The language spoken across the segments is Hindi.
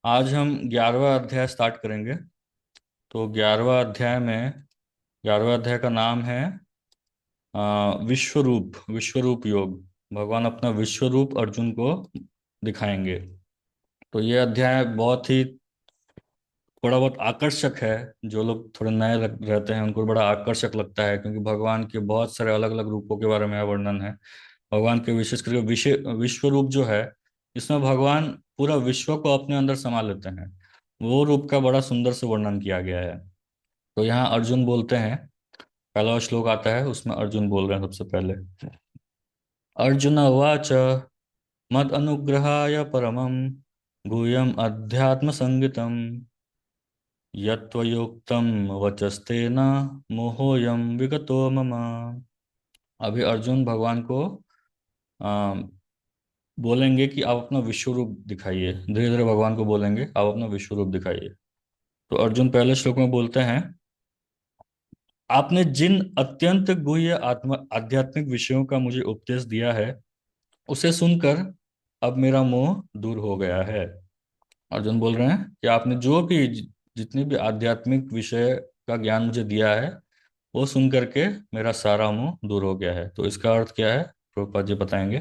आज हम 11वां अध्याय स्टार्ट करेंगे। तो 11वां अध्याय का नाम है विश्वरूप योग। भगवान अपना विश्व रूप अर्जुन को दिखाएंगे। तो ये अध्याय बहुत ही थोड़ा बहुत आकर्षक है। जो लोग थोड़े नए रहते हैं उनको बड़ा आकर्षक लगता है, क्योंकि भगवान के बहुत सारे अलग अलग रूपों के बारे में यहाँ वर्णन है। भगवान के विशेष करके विश्व रूप जो है, इसमें भगवान पूरा विश्व को अपने अंदर समा लेते हैं। वो रूप का बड़ा सुंदर से वर्णन किया गया है। तो यहाँ अर्जुन बोलते हैं। पहला श्लोक आता है, उसमें अर्जुन बोल रहे हैं सबसे पहले। अर्जुन उवाच मद अनुग्रहाय परमं गुह्यम अध्यात्म संगीतम यत्त्वयोक्तं वचस्तेन मोहोऽयं विगतो मम। अभी अर्जुन भगवान को आ, बोलेंगे कि आप अपना विश्व रूप दिखाइए। धीरे धीरे भगवान को बोलेंगे आप अपना विश्व रूप दिखाइए। तो अर्जुन पहले श्लोक में बोलते हैं, आपने जिन अत्यंत गुह्य आत्म आध्यात्मिक विषयों का मुझे उपदेश दिया है, उसे सुनकर अब मेरा मोह दूर हो गया है। अर्जुन बोल रहे हैं कि आपने जो भी जितने भी आध्यात्मिक विषय का ज्ञान मुझे दिया है, वो सुन करके मेरा सारा मोह दूर हो गया है। तो इसका अर्थ क्या है, प्रभुपाद जी बताएंगे।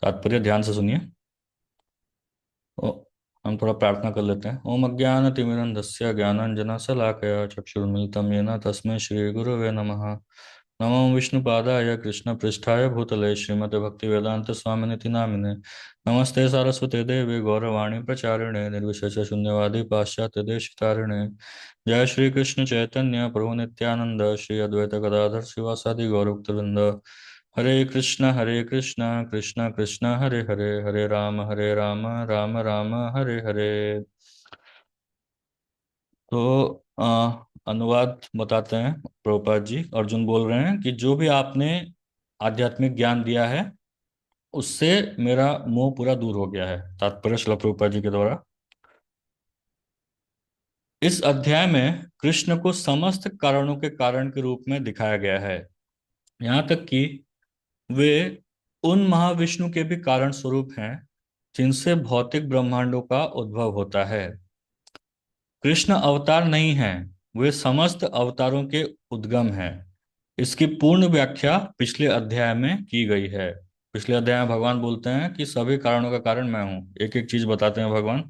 तात्पर्य ध्यान से सुनिए। ओ, हम थोड़ा प्रार्थना कर लेते हैं। ओम अज्ञानतिमिरन्धस्य ज्ञानाञ्जनशलाकया चक्षुर्मिलितं येन तस्मै श्रीगुरवे नमः। नमो विष्णुपादाय कृष्णपृष्ठाय भूतले श्रीमते भक्तिवेदांत स्वामिनिति नामिने। नमस्ते सारस्वते देवे गौरवाणी प्रचारिणे निर्विशेष शून्यवादी पाश्चात्य देशतारिणे। जय श्री कृष्ण चैतन्य प्रभु नित्यानंद श्री अद्वैत गदाधर शिवासादि गौरभक्तवृंद। हरे कृष्ण कृष्ण कृष्ण हरे हरे, हरे राम राम राम हरे हरे। तो अनुवाद बताते हैं प्रभुपाद जी। अर्जुन बोल रहे हैं कि जो भी आपने आध्यात्मिक ज्ञान दिया है, उससे मेरा मोह पूरा दूर हो गया है। तात्पर्य श्रील प्रभुपाद जी के द्वारा। इस अध्याय में कृष्ण को समस्त कारणों के कारण के रूप में दिखाया गया है। यहाँ तक कि वे उन महाविष्णु के भी कारण स्वरूप हैं जिनसे भौतिक ब्रह्मांडों का उद्भव होता है। कृष्ण अवतार नहीं हैं, वे समस्त अवतारों के उद्गम हैं। इसकी पूर्ण व्याख्या पिछले अध्याय में की गई है। पिछले अध्याय में भगवान बोलते हैं कि सभी कारणों का कारण मैं हूँ, एक एक चीज बताते हैं भगवान।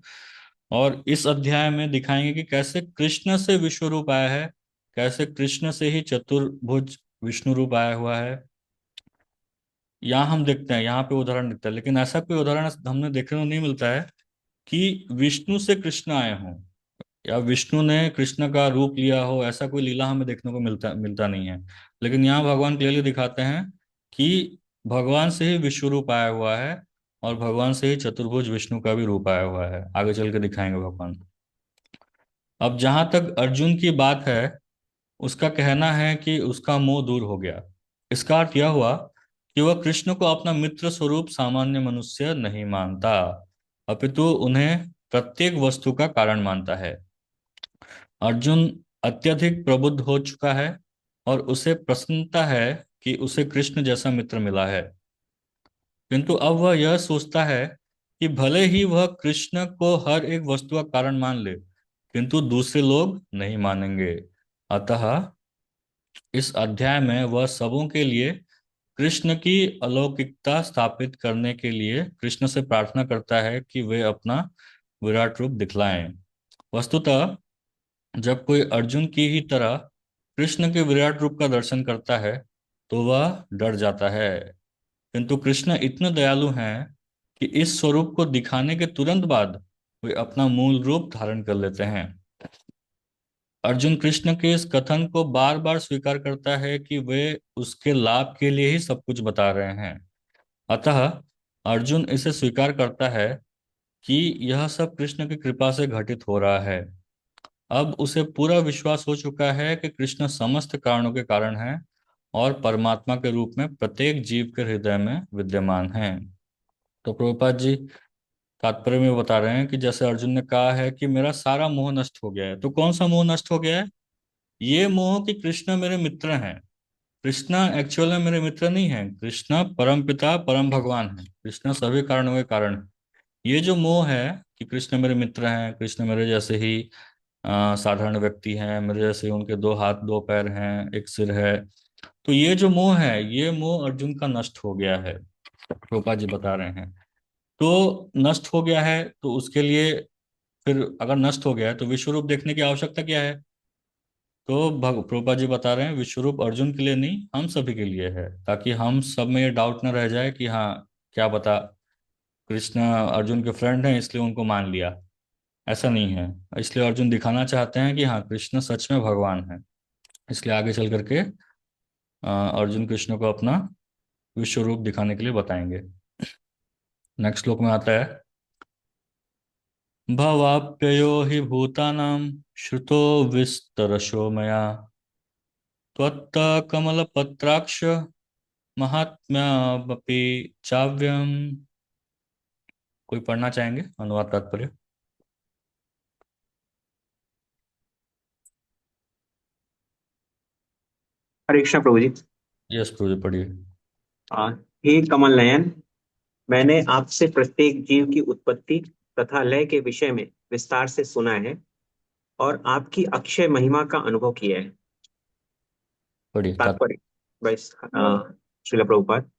और इस अध्याय में दिखाएंगे कि कैसे कृष्ण से विश्व रूप आया है, कैसे कृष्ण से ही चतुर्भुज विष्णु रूप आया हुआ है। यहाँ हम देखते हैं, यहाँ पे उदाहरण दिखता है, लेकिन ऐसा कोई उदाहरण हमने देखने को नहीं मिलता है कि विष्णु से कृष्ण आए हों या विष्णु ने कृष्ण का रूप लिया हो। ऐसा कोई लीला हमें देखने को मिलता मिलता नहीं है। लेकिन यहाँ भगवान क्लियरली दिखाते हैं कि भगवान से ही विश्व रूप आया हुआ है, और भगवान से ही चतुर्भुज विष्णु का भी रूप आया हुआ है। आगे चल के दिखाएंगे भगवान। अब जहां तक अर्जुन की बात है, उसका कहना है कि उसका मोह दूर हो गया। इसका अर्थ यह हुआ कि वह कृष्ण को अपना मित्र स्वरूप सामान्य मनुष्य नहीं मानता, अपितु उन्हें प्रत्येक वस्तु का कारण मानता है। अर्जुन अत्यधिक प्रबुद्ध हो चुका है, और उसे प्रसन्नता है कि उसे कृष्ण जैसा मित्र मिला है। किंतु अब वह यह सोचता है कि भले ही वह कृष्ण को हर एक वस्तु का कारण मान ले, किंतु दूसरे लोग नहीं मानेंगे। अतः इस अध्याय में वह सबों के लिए कृष्ण की अलौकिकता स्थापित करने के लिए कृष्ण से प्रार्थना करता है कि वे अपना विराट रूप दिखलाएं। वस्तुतः जब कोई अर्जुन की ही तरह कृष्ण के विराट रूप का दर्शन करता है, तो वह डर जाता है। किंतु कृष्ण इतने दयालु हैं कि इस स्वरूप को दिखाने के तुरंत बाद वे अपना मूल रूप धारण कर लेते हैं। अर्जुन कृष्ण के इस कथन को बार बार स्वीकार करता है कि वे उसके लाभ के लिए ही सब कुछ बता रहे हैं। अतः अर्जुन इसे स्वीकार करता है कि यह सब कृष्ण की कृपा से घटित हो रहा है। अब उसे पूरा विश्वास हो चुका है कि कृष्ण समस्त कारणों के कारण हैं, और परमात्मा के रूप में प्रत्येक जीव के हृदय में विद्यमान हैं। तो प्रभुपाद जी तात्पर्य में बता रहे हैं कि जैसे अर्जुन ने कहा है कि मेरा सारा मोह नष्ट हो गया है, तो कौन सा मोह नष्ट हो गया है? ये मोह कि कृष्ण मेरे मित्र हैं। कृष्ण एक्चुअल में मेरे मित्र नहीं है। कृष्ण परम पिता परम भगवान है। कृष्ण सभी कारणों के कारण है। ये जो मोह है, कि कृष्ण मेरे मित्र हैं, कृष्ण मेरे जैसे ही साधारण व्यक्ति हैं, मेरे जैसे ही उनके दो हाथ दो पैर हैं, एक सिर है। तो ये जो मोह है, ये मोह अर्जुन का नष्ट हो गया है, प्रभुपाद जी बता रहे हैं। तो नष्ट हो गया है, तो उसके लिए फिर अगर नष्ट हो गया है तो विश्व रूप देखने की आवश्यकता क्या है? तो प्रभुपाद जी बता रहे हैं विश्व रूप अर्जुन के लिए नहीं, हम सभी के लिए है, ताकि हम सब में ये डाउट न रह जाए कि हाँ, क्या बता, कृष्ण अर्जुन के फ्रेंड हैं इसलिए उनको मान लिया। ऐसा नहीं है। इसलिए अर्जुन दिखाना चाहते हैं कि हाँ, कृष्ण सच में भगवान है। इसलिए आगे चल करके अर्जुन कृष्ण को अपना विश्व रूप दिखाने के लिए बताएंगे। नेक्स्ट श्लोक में आता है, भवाप्ययो हि भूतानां श्रुतो विस्तरशो मया त्वत्त कमलपत्राक्ष महात्म्यामपि चाव्यम। कोई पढ़ना चाहेंगे अनुवाद तात्पर्य? हरे कृष्णा प्रभु जी। यस प्रभु जी, पढ़िए। आ, हे कमल नयन, मैंने आपसे प्रत्येक जीव की उत्पत्ति तथा लय के विषय में विस्तार से सुना है और आपकी अक्षय महिमा का अनुभव किया है। पढ़िए तात्पर्य बस श्रील प्रभुपाद।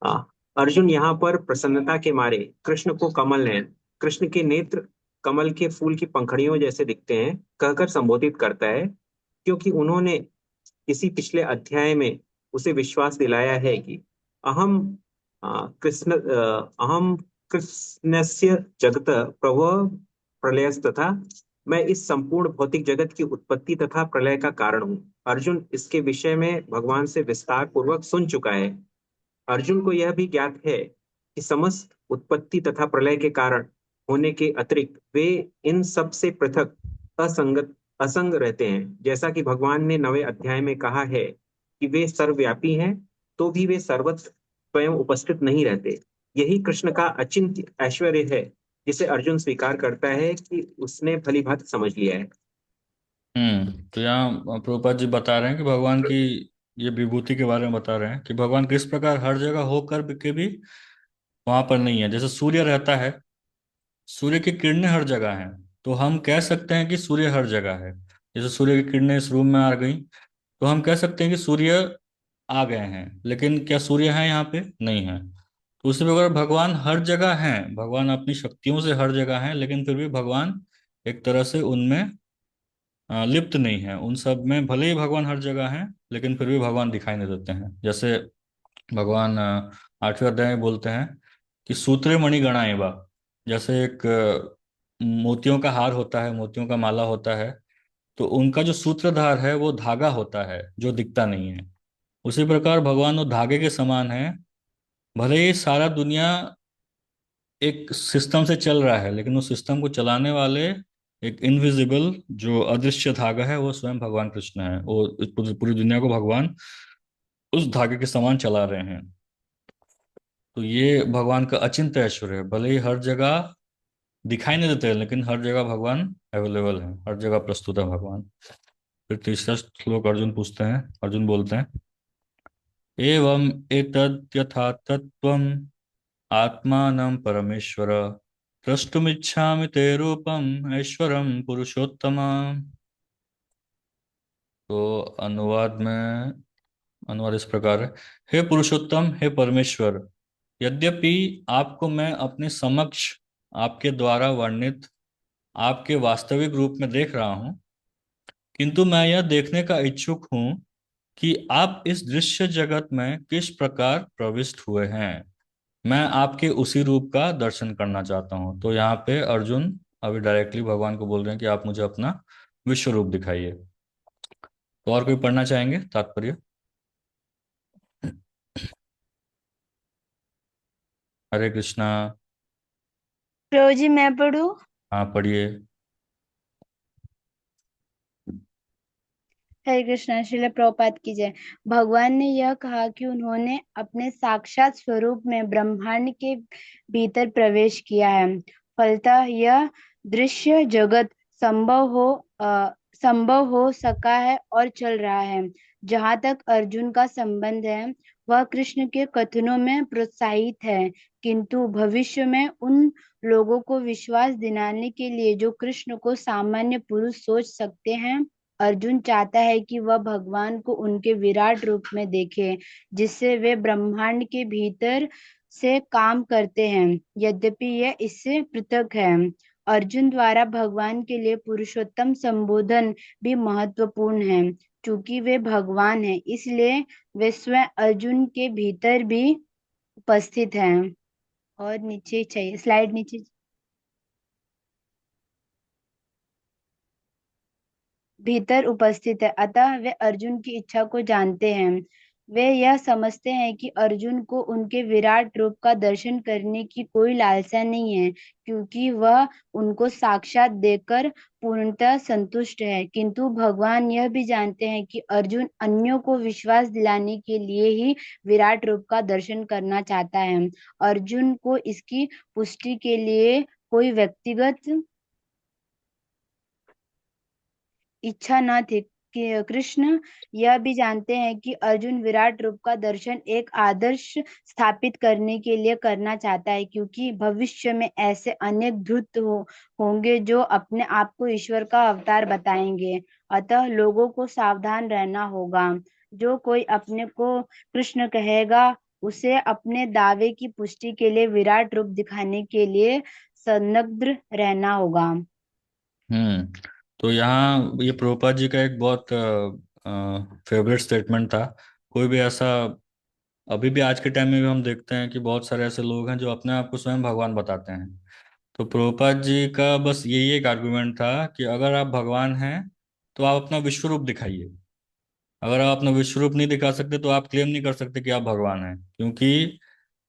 आ, अर्जुन यहाँ पर प्रसन्नता के मारे कृष्ण को कमल नयन, कृष्ण के नेत्र कमल के फूल की पंखड़ियों जैसे दिखते हैं, कहकर संबोधित करता है, क्योंकि उन्होंने किसी पिछले अध्याय में उसे विश्वास दिलाया है कि अहम अहम कृष्णस्य जगत प्रभव प्रलयस तथा मैं इस संपूर्ण भौतिक जगत की उत्पत्ति तथा प्रलय का कारण हूँ। अर्जुन इसके विषय में भगवान से विस्तार पूर्वक सुन चुका है। अर्जुन को यह भी ज्ञात है कि समस्त उत्पत्ति तथा प्रलय के कारण होने के अतिरिक्त वे इन सब से पृथक असंगत असंग रहते हैं। जैसा कि भगवान ने 9वें अध्याय में कहा है कि वे सर्वव्यापी हैं, तो भी वे सर्वत्र स्वयं उपस्थित नहीं रहते। यही कृष्ण का अचिंत्य ऐश्वर्य है, जिसे अर्जुन स्वीकार करता है कि उसने भली भांति समझ लिया है। तो यहाँ प्रभुपाद जी बता रहे हैं कि भगवान की ये विभूति के बारे में बता रहे हैं कि भगवान किस प्रकार हर जगह होकर के भी वहां पर नहीं है। जैसे सूर्य रहता है, सूर्य की किरणें हर जगह हैं, तो हम कह सकते हैं कि सूर्य हर जगह है। जैसे सूर्य की किरणें इस रूम में आ गई, तो हम कह सकते हैं कि सूर्य आ गए हैं, लेकिन क्या सूर्य है यहाँ पे? नहीं है। तो उसी प्रकार भगवान हर जगह हैं, भगवान अपनी शक्तियों से हर जगह हैं, लेकिन फिर भी भगवान एक तरह से उनमें लिप्त नहीं है। उन सब में भले ही भगवान हर जगह हैं, लेकिन फिर भी भगवान दिखाई नहीं देते हैं। जैसे भगवान 8वें अध्याय में बोलते हैं कि सूत्रे मणि गणा एवा। जैसे एक मोतियों का हार होता है, मोतियों का माला होता है, तो उनका जो सूत्रधार है वो धागा होता है जो दिखता नहीं है। उसी प्रकार भगवान वो धागे के समान है। भले ही सारा दुनिया एक सिस्टम से चल रहा है, लेकिन उस सिस्टम को चलाने वाले एक इनविजिबल जो अदृश्य धागा है, वो स्वयं भगवान कृष्ण है। वो इस पूरी पूरी दुनिया को भगवान उस धागे के समान चला रहे हैं। तो ये भगवान का अचिंत्य ऐश्वर्य है। भले ही हर जगह दिखाई नहीं देते हैं, लेकिन हर जगह भगवान अवेलेबल है, हर जगह प्रस्तुत है भगवान। फिर तीसरा श्लोक अर्जुन पूछते हैं, अर्जुन बोलते हैं, एवं एतद्यथा तत्त्वम् आत्मानं परमेश्वर द्रष्टुमिच्छामि ते रूपम् ऐश्वरं पुरुषोत्तम। तो अनुवाद इस प्रकार है, हे पुरुषोत्तम, हे परमेश्वर, यद्यपि आपको मैं अपने समक्ष आपके द्वारा वर्णित आपके वास्तविक रूप में देख रहा हूं, किंतु मैं यह देखने का इच्छुक हूं कि आप इस दृश्य जगत में किस प्रकार प्रविष्ट हुए हैं। मैं आपके उसी रूप का दर्शन करना चाहता हूँ। तो यहाँ पे अर्जुन अभी डायरेक्टली भगवान को बोल रहे हैं कि आप मुझे अपना विश्व रूप दिखाइए। तो और कोई पढ़ना चाहेंगे तात्पर्य? हरे कृष्णा। प्रभु जी मैं पढ़ूं? हाँ, पढ़िए। हरे कृष्णा, श्रील प्रभुपाद की जय। भगवान ने यह कहा कि उन्होंने अपने साक्षात स्वरूप में ब्रह्मांड के भीतर प्रवेश किया है। फलतः यह दृश्य जगत संभव हो सका है और चल रहा है। जहाँ तक अर्जुन का संबंध है, वह कृष्ण के कथनों में प्रोत्साहित है, किंतु भविष्य में उन लोगों को विश्वास दिलाने के लिए जो कृष्ण को सामान्य पुरुष सोच सकते हैं, अर्जुन चाहता है कि वह भगवान को उनके विराट रूप में देखे, जिससे वे ब्रह्मांड के भीतर से काम करते हैं। यद्यपि यह इससे पृथक है। अर्जुन द्वारा भगवान के लिए पुरुषोत्तम संबोधन भी महत्वपूर्ण है। चूंकि वे भगवान हैं, इसलिए वे स्वयं अर्जुन के भीतर भी उपस्थित हैं। और नीचे चाहिए, स्लाइड नीचे। भीतर उपस्थित है, अतः वे अर्जुन की इच्छा को जानते हैं। वे यह समझते हैं कि अर्जुन को उनके विराट रूप का दर्शन करने की कोई लालसा नहीं है, क्योंकि वह उनको साक्षात देखकर पूर्णतः संतुष्ट है। किंतु भगवान यह भी जानते हैं कि अर्जुन अन्यों को विश्वास दिलाने के लिए ही विराट रूप का दर्शन करना चाहता है। अर्जुन को इसकी पुष्टि के लिए कोई व्यक्तिगत इच्छा न थी कि कृष्ण यह भी जानते हैं कि अर्जुन विराट रूप का दर्शन एक आदर्श स्थापित करने के लिए करना चाहता है, क्योंकि भविष्य में ऐसे अनेक धूर्त होंगे जो अपने आप को ईश्वर का अवतार बताएंगे। अतः लोगों को सावधान रहना होगा। जो कोई अपने को कृष्ण कहेगा, उसे अपने दावे की पुष्टि के लिए विराट रूप दिखाने के लिए संदिग्ध रहना होगा। तो यहाँ ये प्रभुपाद जी का एक बहुत फेवरेट स्टेटमेंट था। कोई भी ऐसा, अभी भी आज के टाइम में भी हम देखते हैं कि बहुत सारे ऐसे लोग हैं जो अपने आप को स्वयं भगवान बताते हैं। तो प्रभुपाद जी का बस यही एक आर्गुमेंट था कि अगर आप भगवान हैं तो आप अपना विश्व रूप दिखाइए। अगर आप अपना विश्व रूप नहीं दिखा सकते तो आप क्लेम नहीं कर सकते कि आप भगवान हैं, क्योंकि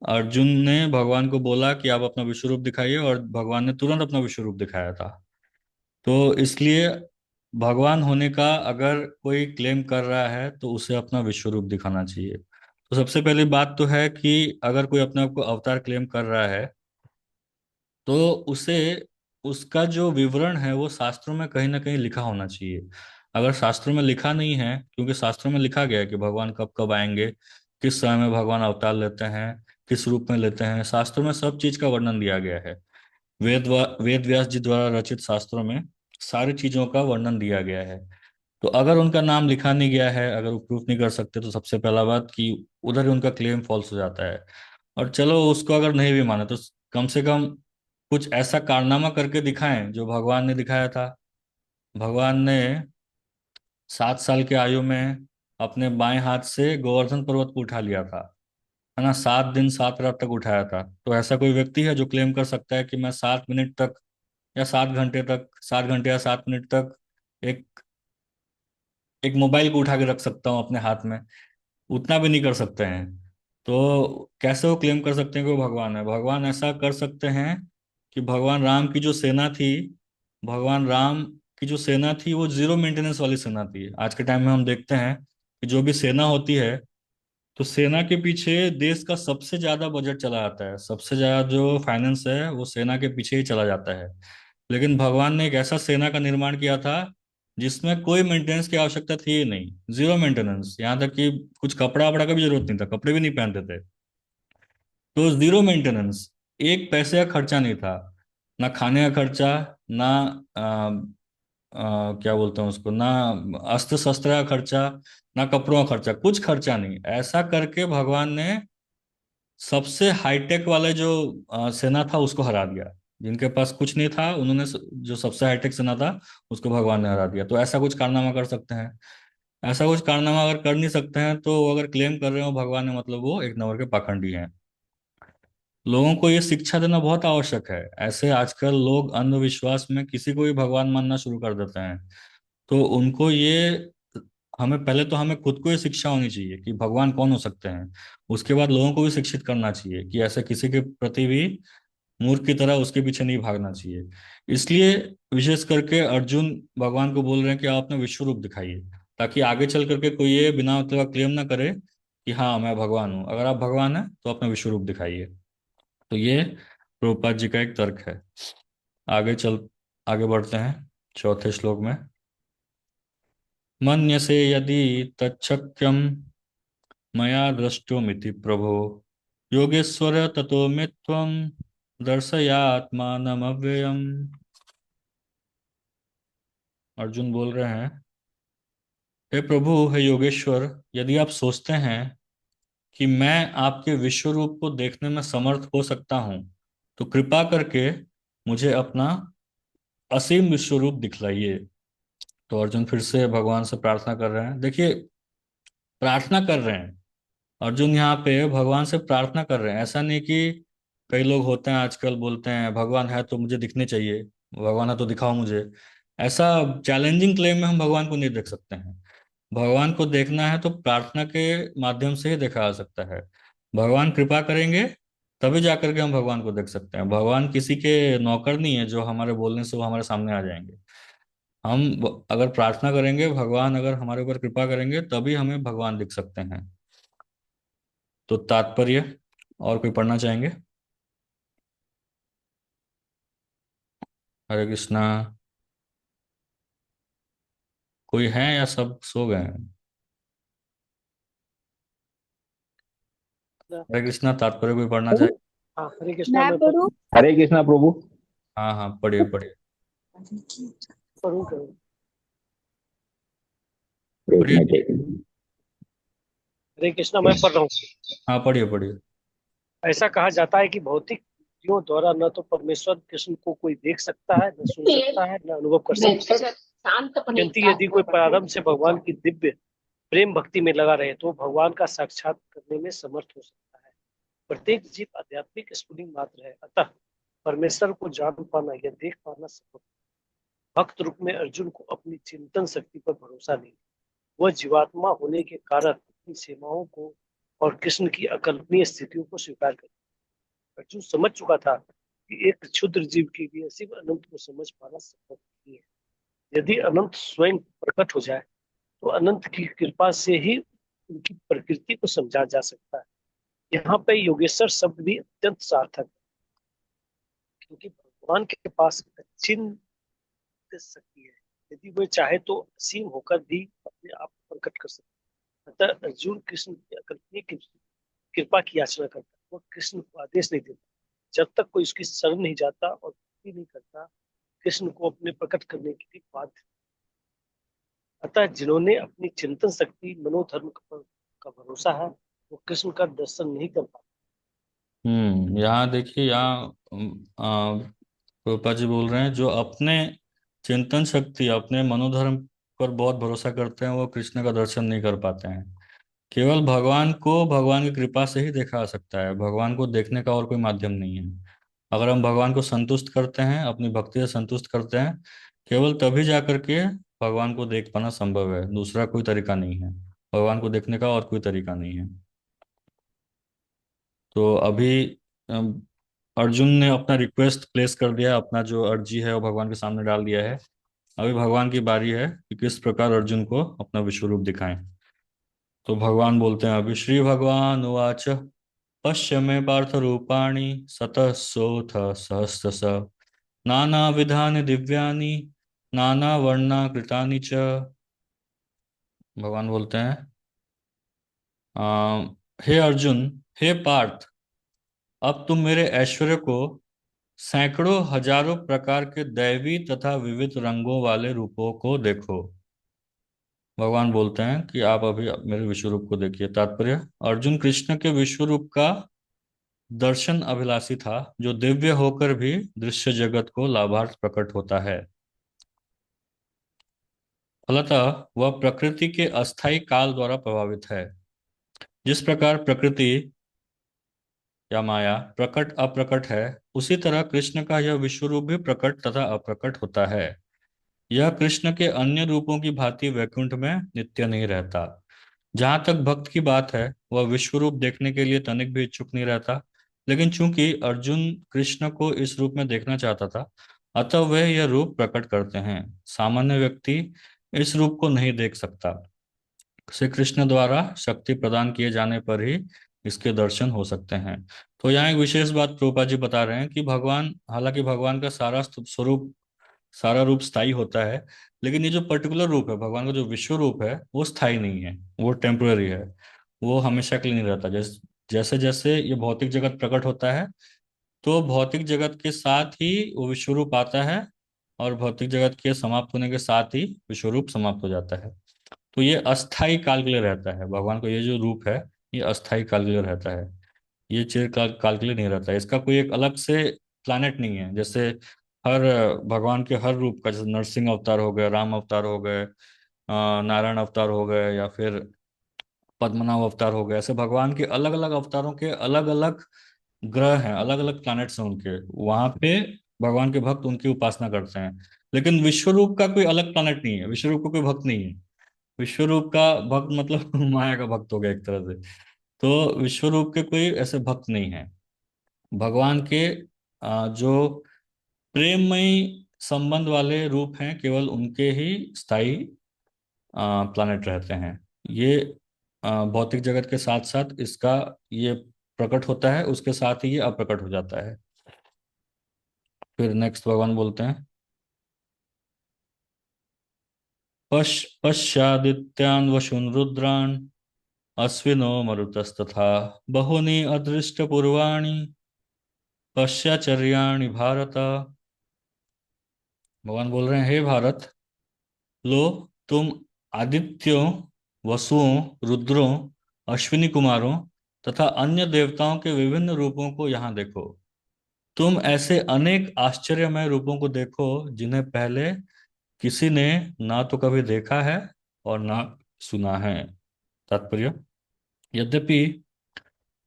अर्जुन ने भगवान को बोला कि आप अपना विश्व रूप दिखाइए और भगवान ने तुरंत अपना विश्व रूप दिखाया था। तो इसलिए भगवान होने का अगर कोई क्लेम कर रहा है तो उसे अपना विश्व रूप दिखाना चाहिए। तो सबसे पहली बात तो है कि अगर कोई अपने आप को अवतार क्लेम कर रहा है तो उसे उसका जो विवरण है वो शास्त्रों में कहीं ना कहीं लिखा होना चाहिए। अगर शास्त्रों में लिखा नहीं है, क्योंकि शास्त्रों में लिखा गया है कि भगवान कब कब आएंगे, किस समय में भगवान अवतार लेते हैं, किस रूप में लेते हैं, शास्त्रों में सब चीज का वर्णन दिया गया है। वेद व्यास जी द्वारा रचित शास्त्रों में सारी चीजों का वर्णन दिया गया है। तो अगर उनका नाम लिखा नहीं गया है, अगर वो प्रूफ नहीं कर सकते, तो सबसे पहला बात कि उधर ही उनका क्लेम फॉल्स हो जाता है। और चलो उसको अगर नहीं भी माने तो कम से कम कुछ ऐसा कारनामा करके दिखाएं जो भगवान ने दिखाया था। भगवान ने 7 साल की आयु में अपने बाएं हाथ से गोवर्धन पर्वत को उठा लिया था, है ना, 7 दिन 7 रात तक उठाया था। तो ऐसा कोई व्यक्ति है जो क्लेम कर सकता है कि मैं 7 मिनट तक या 7 घंटे तक, 7 घंटे या 7 मिनट तक एक एक मोबाइल को उठा के रख सकता हूँ अपने हाथ में? उतना भी नहीं कर सकते हैं। तो कैसे वो क्लेम कर सकते हैं कि वो भगवान है? भगवान ऐसा कर सकते हैं कि भगवान राम की जो सेना थी, भगवान राम की जो सेना थी वो जीरो मेंटेनेंस वाली सेना थी। आज के टाइम में हम देखते हैं कि जो भी सेना होती है, तो सेना के पीछे देश का सबसे ज्यादा बजट चला जाता है, सबसे ज्यादा जो फाइनेंस है वो सेना के पीछे ही चला जाता है। लेकिन भगवान ने एक ऐसा सेना का निर्माण किया था जिसमें कोई मेंटेनेंस की आवश्यकता थी ही नहीं, जीरो मेंटेनेंस। यहाँ तक कि कुछ कपड़ा वपड़ा का भी जरूरत नहीं था, कपड़े भी नहीं पहनते थे। तो जीरो मेंटेनेंस, एक पैसे का खर्चा नहीं था, ना खाने का खर्चा, ना क्या बोलते हैं उसको, ना अस्त्र शस्त्र का खर्चा, ना कपड़ों का खर्चा, कुछ खर्चा नहीं। ऐसा करके भगवान ने सबसे हाईटेक वाले जो सेना था उसको हरा दिया। जिनके पास कुछ नहीं था उन्होंने जो सबसे हाईटेक सेना था उसको भगवान ने हरा दिया। तो ऐसा कुछ कारनामा कर सकते हैं? ऐसा कुछ कारनामा अगर कर नहीं सकते हैं तो वो अगर क्लेम कर रहे हो भगवान ने, मतलब वो एक नंबर के पाखंडी हैं। लोगों को ये शिक्षा देना बहुत आवश्यक है। ऐसे आजकल लोग अंधविश्वास में किसी को भी भगवान मानना शुरू कर देते हैं। तो उनको ये, हमें खुद को ये शिक्षा होनी चाहिए कि भगवान कौन हो सकते हैं। उसके बाद लोगों को भी शिक्षित करना चाहिए कि ऐसे किसी के प्रति भी मूर्ख की तरह उसके पीछे नहीं भागना चाहिए। इसलिए विशेष करके अर्जुन भगवान को बोल रहे हैं कि आप अपना विश्व रूप दिखाइए, ताकि आगे चल करके कोई ये बिना मतलब का क्लेम ना करे कि हाँ मैं भगवान हूँ। अगर आप भगवान हैं तो अपना विश्व रूप दिखाइए। तो ये प्रभुपाद जी का एक तर्क है। आगे चल आगे बढ़ते हैं चौथे श्लोक में। मन्यसे यदि तच्छक्यम मया दृष्टोमिति प्रभो योगेश्वर ततो मे त्वं दर्शयात्मानमव्ययम्। अर्जुन बोल रहे हैं, हे प्रभु, हे योगेश्वर, यदि आप सोचते हैं कि मैं आपके विश्व रूप को देखने में समर्थ हो सकता हूं, तो कृपा करके मुझे अपना असीम विश्व रूप दिखलाइए। तो अर्जुन फिर से भगवान से प्रार्थना कर रहे हैं। देखिए, प्रार्थना कर रहे हैं अर्जुन, यहाँ पे भगवान से प्रार्थना कर रहे हैं। ऐसा नहीं कि कई लोग होते हैं आजकल बोलते हैं भगवान है तो मुझे दिखने चाहिए, भगवान है तो दिखाओ मुझे। ऐसा चैलेंजिंग क्लेम में हम भगवान को नहीं देख सकते हैं। भगवान को देखना है तो प्रार्थना के माध्यम से ही देखा जा सकता है। भगवान कृपा करेंगे तभी जाकर के हम भगवान को देख सकते हैं। भगवान किसी के नौकर नहीं है जो हमारे बोलने से वो हमारे सामने आ जाएंगे। अगर प्रार्थना करेंगे, भगवान अगर हमारे ऊपर कृपा करेंगे तभी हमें भगवान दिख सकते हैं। तो तात्पर्य और कोई पढ़ना चाहेंगे? हरे कृष्णा। कोई है या सब सो गए हैं? हरे कृष्णा, तात्पर्य कोई पढ़ना चाहे? हाँ, हरे कृष्णा। मैं मैं पढ़ूं? हरे कृष्णा प्रभु। हाँ हाँ, पढ़िए पढ़िए पढ़ूँ करूँ? एक पढ़िए। मिनट, एक मिनट। हरे कृष्णा, मैं पढ़ रहा हूँ। हाँ, पढ़िए पढ़िए। ऐसा कहा जाता है कि भौतिक युक्तियों द्वारा न तो परमेश्वर कृष्ण को कोई देख सकता है, न सुन सकता है, न अनुभव कर सकता है। किंतु यदि कोई प्रारंभ से भगवान की दिव्य प्रेम भक्ति में लगा रहे तो भगवान का साक्षात करने में समर्थ हो सकता है। प्रत्येक जीव आध्यात्मिक स्फुलिंग मात्र है, अतः परमेश्वर को जान पाना या देख पाना संभव है। भक्त रूप में अर्जुन को अपनी चिंतन शक्ति पर भरोसा नहीं। वह जीवात्मा होने के कारण अपनी सीमाओं को और कृष्ण की अकल्पनीय स्थितियों को स्वीकार कर अर्जुन समझ चुका था कि एक क्षुद्र जीव के लिए सिर्फ अनंत को समझ पाना संभव नहीं है। यदि अनंत स्वयं प्रकट हो जाए तो अनंत की कृपा से ही उनकी प्रकृति को समझा जा सकता है। यहाँ पे योगेश्वर शब्द भी अत्यंत सार्थक है, क्योंकि भगवान के पास अचिंत्य शक्ति है। यदि वह चाहे तो असीम होकर भी अपने आप को प्रकट कर सकता है। अतः अर्जुन कृष्ण की अकल्पनीय कृपा की याचना करता है। वह कृष्ण को आदेश नहीं देता जब तक कोई उसकी शरण नहीं जाता और भक्ति नहीं करता कृष्ण को अपने प्रकट करने के लिए बाध्य। अतः जिन्होंने अपनी चिंतन शक्ति मनोधर्म का भरोसा है वो कृष्ण का दर्शन नहीं कर पाते। यहाँ देखिए, यहाँ रूपा जी बोल रहे हैं जो अपने चिंतन शक्ति, अपने मनोधर्म पर बहुत भरोसा करते हैं वो कृष्ण का दर्शन नहीं कर पाते हैं। केवल भगवान को भगवान की कृपा से ही देखा जा सकता है। भगवान को देखने का और कोई माध्यम नहीं है। अगर हम भगवान को संतुष्ट करते हैं, अपनी भक्ति से संतुष्ट करते हैं, केवल तभी जा करके भगवान को देख पाना संभव है। दूसरा कोई तरीका नहीं है। भगवान को देखने का और कोई तरीका नहीं है। तो अभी अम, अर्जुन ने अपना रिक्वेस्ट प्लेस कर दिया, अपना जो अर्जी है वो भगवान के सामने डाल दिया है। अभी भगवान की बारी है कि किस प्रकार अर्जुन को अपना विश्व रूप दिखाएं। तो भगवान बोलते हैं अभी, श्री भगवान उवाच पश्य मे पार्थ रूपाणि सतः सोऽथ सहस्रश नाना विधानि दिव्यानि नाना वर्णाकृतानि च। भगवान बोलते हैं, हे अर्जुन, हे पार्थ, अब तुम मेरे ऐश्वर्य को सैकड़ों हजारों प्रकार के दैवी तथा विविध रंगों वाले रूपों को देखो। भगवान बोलते हैं कि आप अभी मेरे विश्व रूप को देखिए। तात्पर्य, अर्जुन कृष्ण के विश्व रूप का दर्शन अभिलाषी था, जो दिव्य होकर भी दृश्य जगत को लाभार्थ प्रकट होता है। फलतः वह प्रकृति के अस्थायी काल द्वारा प्रभावित है। जिस प्रकार प्रकृति या माया प्रकट अप्रकट है, उसी तरह कृष्ण का यह विश्व रूप भी प्रकट तथा अप्रकट होता है। यह कृष्ण के अन्य रूपों की भांति वैकुंठ में नित्य नहीं रहता। जहां तक भक्त की बात है, वह विश्व रूप देखने के लिए तनिक भी इच्छुक नहीं रहता। लेकिन चूंकि अर्जुन कृष्ण को इस रूप में देखना चाहता था, अतः वह यह रूप प्रकट करते हैं। सामान्य व्यक्ति इस रूप को नहीं देख सकता। श्री कृष्ण द्वारा शक्ति प्रदान किए जाने पर ही इसके दर्शन हो सकते हैं। तो यहाँ एक विशेष बात प्रभुपाद जी बता रहे हैं कि भगवान, हालांकि भगवान का सारा स्वरूप, सारा रूप स्थायी होता है, लेकिन ये जो पर्टिकुलर रूप है भगवान का, जो विश्व रूप है, वो स्थायी नहीं है, वो टेम्पररी है। वो हमेशा के लिए नहीं रहता। जैसे जैसे ये भौतिक जगत प्रकट होता है, तो भौतिक जगत के साथ ही वो विश्वरूप आता है, और भौतिक जगत के समाप्त होने के साथ ही विश्वरूप समाप्त हो जाता है। तो ये अस्थाई काल के लिए रहता है, भगवान का ये जो रूप है ये अस्थाई काल के लिए रहता है। ये काल के लिए नहीं रहता है। इसका कोई एक अलग से प्लानेट नहीं है। जैसे हर भगवान के हर रूप का, जैसे नरसिंह अवतार हो गए, राम अवतार हो गए, नारायण अवतार हो गए, या फिर पद्मनाभ अवतार हो गए, ऐसे भगवान के अलग अलग अवतारों के अलग अलग ग्रह हैं, अलग अलग प्लैनेट्स हैं उनके। वहां पे भगवान के भक्त उनकी उपासना करते हैं। लेकिन विश्वरूप का कोई अलग प्लैनेट नहीं है, विश्वरूप का कोई भक्त नहीं है। विश्वरूप का भक्त मतलब माया का भक्त हो गया एक तरह से। तो विश्वरूप के कोई ऐसे भक्त नहीं है। भगवान के जो प्रेममयी संबंध वाले रूप हैं, केवल उनके ही स्थायी प्लैनेट रहते हैं। ये भौतिक जगत के साथ साथ इसका ये प्रकट होता है, उसके साथ ही ये अप्रकट हो जाता है। फिर नेक्स्ट भगवान बोलते हैं, पश्चादित्यान् वशुन् रुद्रान् अश्विनो मरुतस्तथा बहूनि अदृष्टपूर्वाणि पश्चाचर्याणि भारत। भगवान बोल रहे हैं, हे भारत, लो, तुम आदित्यों, वसुओं, रुद्रों, अश्विनी कुमारों तथा अन्य देवताओं के विभिन्न रूपों को यहाँ देखो। तुम ऐसे अनेक आश्चर्यमय रूपों को देखो जिन्हें पहले किसी ने ना तो कभी देखा है और ना सुना है। तात्पर्य, यद्यपि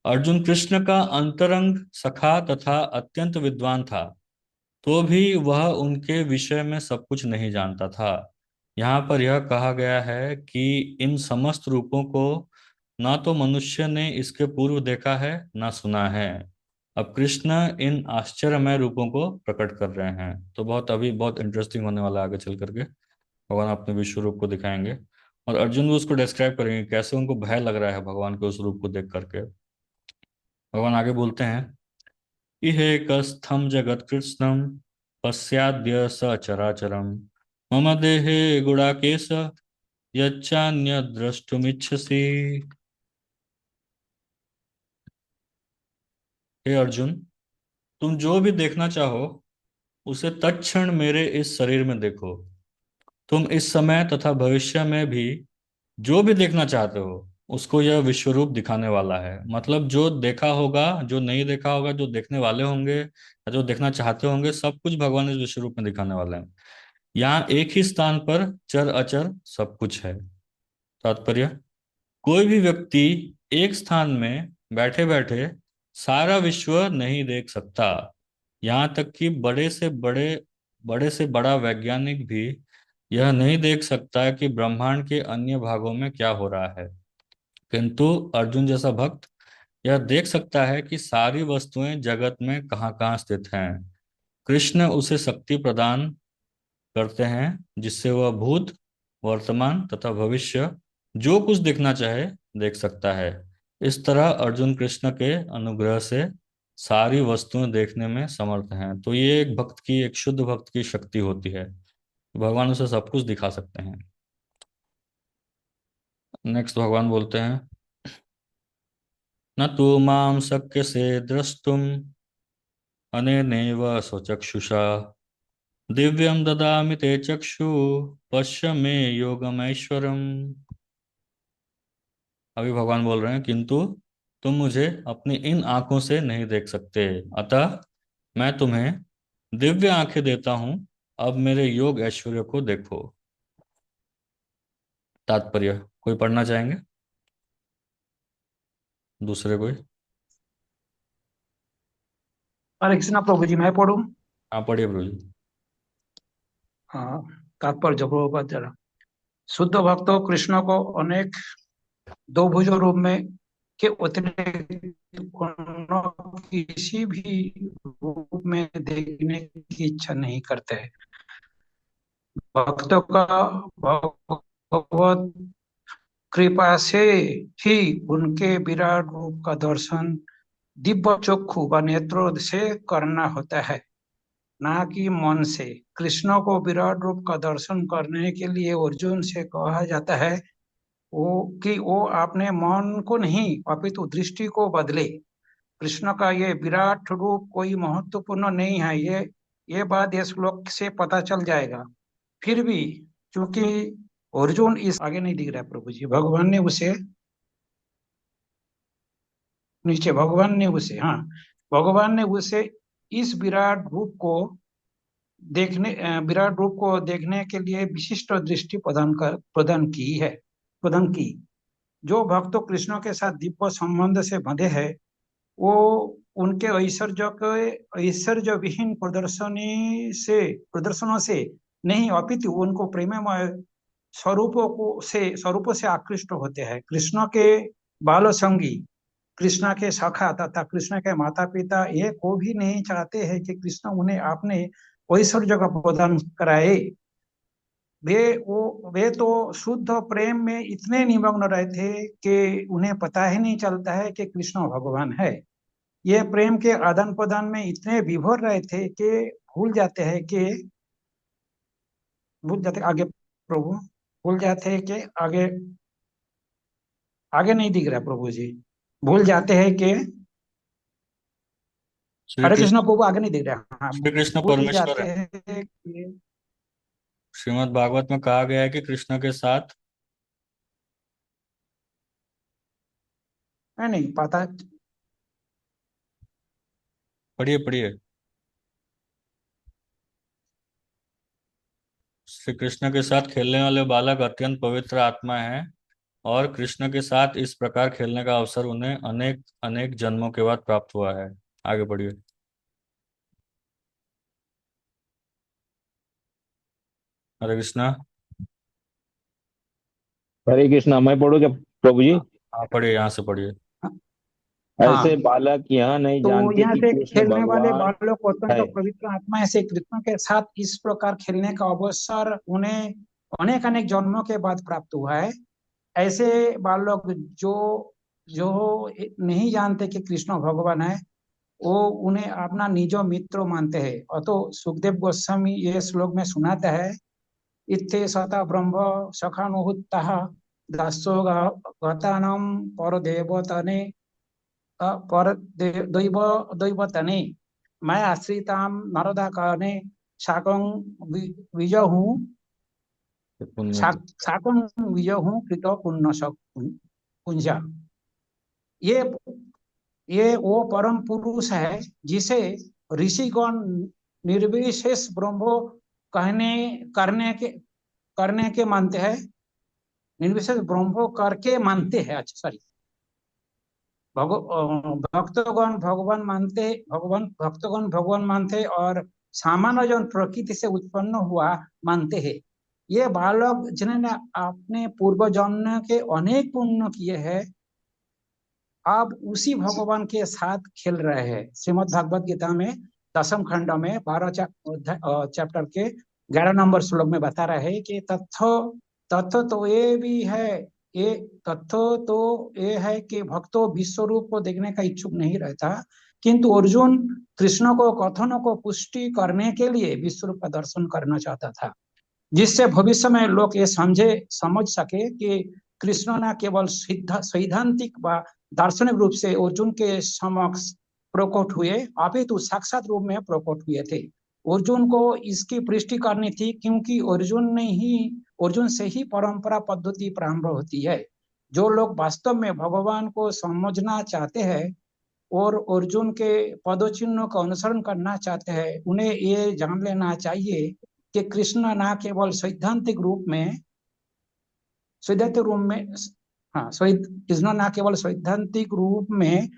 अर्जुन कृष्ण का अंतरंग सखा तथा अत्यंत विद्वान था, तो भी वह उनके विषय में सब कुछ नहीं जानता था। यहाँ पर यह कहा गया है कि इन समस्त रूपों को ना तो मनुष्य ने इसके पूर्व देखा है ना सुना है। अब कृष्ण इन आश्चर्यमय रूपों को प्रकट कर रहे हैं। तो अभी बहुत इंटरेस्टिंग होने वाला है आगे चल करके। भगवान अपने विश्व रूप को दिखाएंगे, और अर्जुन भी उसको डिस्क्राइब करेंगे कैसे उनको भय लग रहा है भगवान के उस रूप को देख करके। भगवान आगे बोलते हैं, इहेकस्थं जगत्कृत्स्नं पश्चाद्य सचराचरम् मम देहे गुडाकेश यच्चान्यद्द्रष्टुमिच्छसि। हे अर्जुन, तुम जो भी देखना चाहो उसे तत्क्षण मेरे इस शरीर में देखो। तुम इस समय तथा भविष्य में भी जो भी देखना चाहते हो उसको यह विश्वरूप दिखाने वाला है। मतलब जो देखा होगा, जो नहीं देखा होगा, जो देखने वाले होंगे या जो देखना चाहते होंगे, सब कुछ भगवान इस विश्वरूप में दिखाने वाले हैं। यहाँ एक ही स्थान पर चर अचर सब कुछ है। तात्पर्य, कोई भी व्यक्ति एक स्थान में बैठे बैठे सारा विश्व नहीं देख सकता। यहाँ तक कि बड़े से बड़ा वैज्ञानिक भी यह नहीं देख सकता कि ब्रह्मांड के अन्य भागों में क्या हो रहा है। किंतु अर्जुन जैसा भक्त यह देख सकता है कि सारी वस्तुएं जगत में कहाँ कहाँ स्थित हैं। कृष्ण उसे शक्ति प्रदान करते हैं जिससे वह भूत, वर्तमान तथा भविष्य जो कुछ देखना चाहे देख सकता है। इस तरह अर्जुन कृष्ण के अनुग्रह से सारी वस्तुएं देखने में समर्थ हैं। तो ये एक भक्त की, एक शुद्ध भक्त की शक्ति होती है। भगवान उसे सब कुछ दिखा सकते हैं। नेक्स्ट भगवान बोलते हैं, न तू माम शक्यसे द्रष्टुम अनेनैव स्वचक्षुषा दिव्यम ददामि ते चक्षु पश्य मे योगमैश्वरम। अभी भगवान बोल रहे हैं, किंतु तुम मुझे अपनी इन आंखों से नहीं देख सकते, अतः मैं तुम्हें दिव्य आंखें देता हूं। अब मेरे योग ऐश्वर्य को देखो। तात्पर्य, कोई पढ़ना चाहेंगे? दूसरे कोई? हरे कृष्णा प्रभु जी, मैं पढ़ूं? हाँ, पढ़िए प्रभु जी। हाँ, तात्पर्य प्रभुपाद जरा। शुद्ध भक्तों, कृष्ण को अनेक दो भुजों रूप में के अतिरिक्त अन्य किसी भी रूप में देखने की इच्छा नहीं करते हैं। भक्तों का भगवत कृपा से ही उनके विराट रूप का दर्शन दिव्य चक्षु व नेत्रों से करना होता है, ना कि मन से। कृष्ण को विराट रूप का दर्शन करने के लिए अर्जुन से कहा जाता है, वो अपने मन को नहीं अपितु दृष्टि को बदले। कृष्ण का ये विराट रूप कोई महत्वपूर्ण नहीं है, ये बात ये श्लोक से पता चल जाएगा। फिर भी चूंकि अर्जुन इस आगे नहीं दिख रहा है प्रभु जी, भगवान ने उसे नीचे, भगवान ने उसे इस विराट रूप को देखने के लिए विशिष्ट दृष्टि प्रदान की। जो भक्त कृष्ण के साथ दिव्य संबंध से बंधे हैं, वो उनके ऐश्वर्य विहीन प्रदर्शनों से नहीं अपितु उनको प्रेममय स्वरूपों से आकृष्ट होते हैं। कृष्ण के बाल संगी, कृष्ण के सखा तथा कृष्ण के माता पिता ये को भी नहीं चाहते हैं कि कृष्ण उन्हें अपने ऐश्वर्य का प्रदान कराए। वे तो शुद्ध प्रेम में इतने निमग्न रहते कि उन्हें पता ही नहीं चलता है कि कृष्ण भगवान है। ये प्रेम के आदान प्रदान में इतने विभोर रहे थे कि भूल जाते आगे प्रभु, भूल जाते हैं कि आगे आगे नहीं दिख रहा प्रभु जी, भूल जाते हैं कि श्री हरे कृष्ण कृष्ण प्रभु आगे नहीं दिख रहा। हाँ, श्री कृष्ण भूल परमेश्वर जाते है। हैं कि श्रीमद् भागवत में कहा गया है कि कृष्ण के साथ, नहीं पता। पढ़िए पढ़िए, श्री कृष्ण के साथ खेलने वाले बालक अत्यंत पवित्र आत्मा है और कृष्ण के साथ इस प्रकार खेलने का अवसर उन्हें अनेक अनेक जन्मों के बाद प्राप्त हुआ है। आगे बढ़िए। हरे कृष्णा। हरे कृष्णा। मैं पढ़ू क्या प्रभु जी? हाँ पढ़िए, यहाँ से पढ़िए। ऐसे हाँ, बालक यह नहीं तो जानते यहाँ कि से कृष्ण खेलने वाले भगवान बालक को अत्यंत है। पवित्र आत्मा से कृष्ण के साथ इस प्रकार खेलने का अवसर उन्हें अनेक अनेक जन्मों के बाद प्राप्त हुआ है। ऐसे बालक जो जो नहीं जानते कि कृष्ण भगवान है, वो उन्हें अपना निजो मित्र मानते हैं। और तो सुखदेव गोस्वामी ये श्लोक में सुनाता है, इत्थे सता ब्रह्म सखानुहुत्तः दासो गतानां परदेवतने पर दैवतने मैं आश्रिताम नरदा काने शाकं विजहूँ पुण्य की। शाकं विजहूँ कृत पुण्य पुंजा। ये वो परम पुरुष है जिसे ऋषिगण निर्विशेष ब्रह्मो कहने करने के मानते हैं, निर्विशेष ब्रह्मो करके मानते हैं। अच्छा सॉरी, भक्तगण भगवान मानते और सामान्य जन प्रकृति से उत्पन्न हुआ मानते हैं। ये बालक जिन्होंने अपने पूर्व जन्म के अनेक पुण्य किए हैं, आप उसी भगवान के साथ खेल रहे हैं। श्रीमद् भागवत गीता में 10वें खंड में 12 चैप्टर के 11 नंबर श्लोक में बता रहे हैं कि तथ्य तो ये भी है, ये तथ्य तो ये है कि भक्तों विश्व रूप को देखने का इच्छुक नहीं रहता, किंतु अर्जुन कृष्ण को कथनों को पुष्टि करने के लिए विश्व रूप का दर्शन करना चाहता था, जिससे भविष्य में लोग ये समझ सके कि कृष्ण न केवल सैद्धांतिक व दार्शनिक रूप से अर्जुन के समक्ष प्रकट हुए, अपितु साक्षात रूप में प्रकट हुए थे। अर्जुन को इसकी पुष्टि करनी थी, क्योंकि अर्जुन से ही परंपरा पद्धति प्रारंभ होती है। जो लोग वास्तव में भगवान को समझना चाहते हैं और अर्जुन के पदचिन्हों का अनुसरण करना चाहते हैं, उन्हें ये जान लेना चाहिए कि कृष्ण न केवल सैद्धांतिक रूप में हाँ कृष्ण न केवल सैद्धांतिक रूप में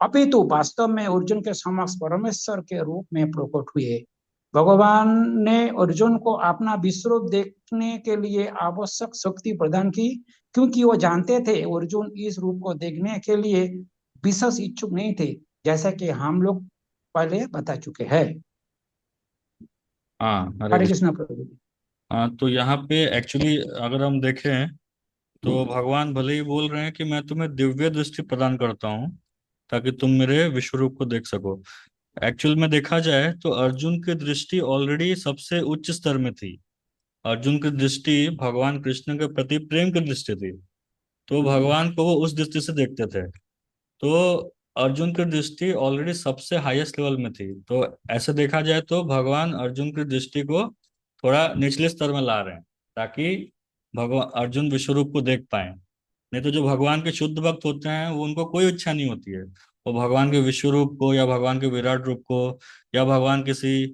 अपितु वास्तव में अर्जुन के समक्ष परमेश्वर के रूप में प्रकट हुए। भगवान ने अर्जुन को अपना विश्वरूप देखने के लिए आवश्यक शक्ति प्रदान की, क्योंकि वो जानते थे अर्जुन इस रूप को देखने के लिए विशेष इच्छुक नहीं थे, जैसा कि हम लोग पहले बता चुके हैं। हाँ हरे हरे कृष्ण। कृष्ण प्रभु। हाँ, तो यहाँ पे एक्चुअली अगर हम देखें तो भगवान भले ही बोल रहे हैं कि मैं तुम्हें दिव्य दृष्टि प्रदान करता हूँ ताकि तुम मेरे विश्व रूप को देख सको। एक्चुअल में देखा जाए तो अर्जुन की दृष्टि ऑलरेडी सबसे उच्च स्तर में थी। अर्जुन की दृष्टि भगवान कृष्ण के प्रति प्रेम की दृष्टि थी। तो भगवान को वो उस दृष्टि से देखते थे। तो अर्जुन की दृष्टि ऑलरेडी सबसे हाईएस्ट लेवल में थी, तो ऐसे देखा जाए तो भगवान अर्जुन की दृष्टि को थोड़ा निचले स्तर में ला रहे हैं, ताकि भगवान अर्जुन विश्वरूप को देख पाए। नहीं तो जो भगवान के शुद्ध भक्त होते हैं वो, उनको कोई इच्छा नहीं होती है वो भगवान के विश्व रूप को या भगवान के विराट रूप को या भगवान किसी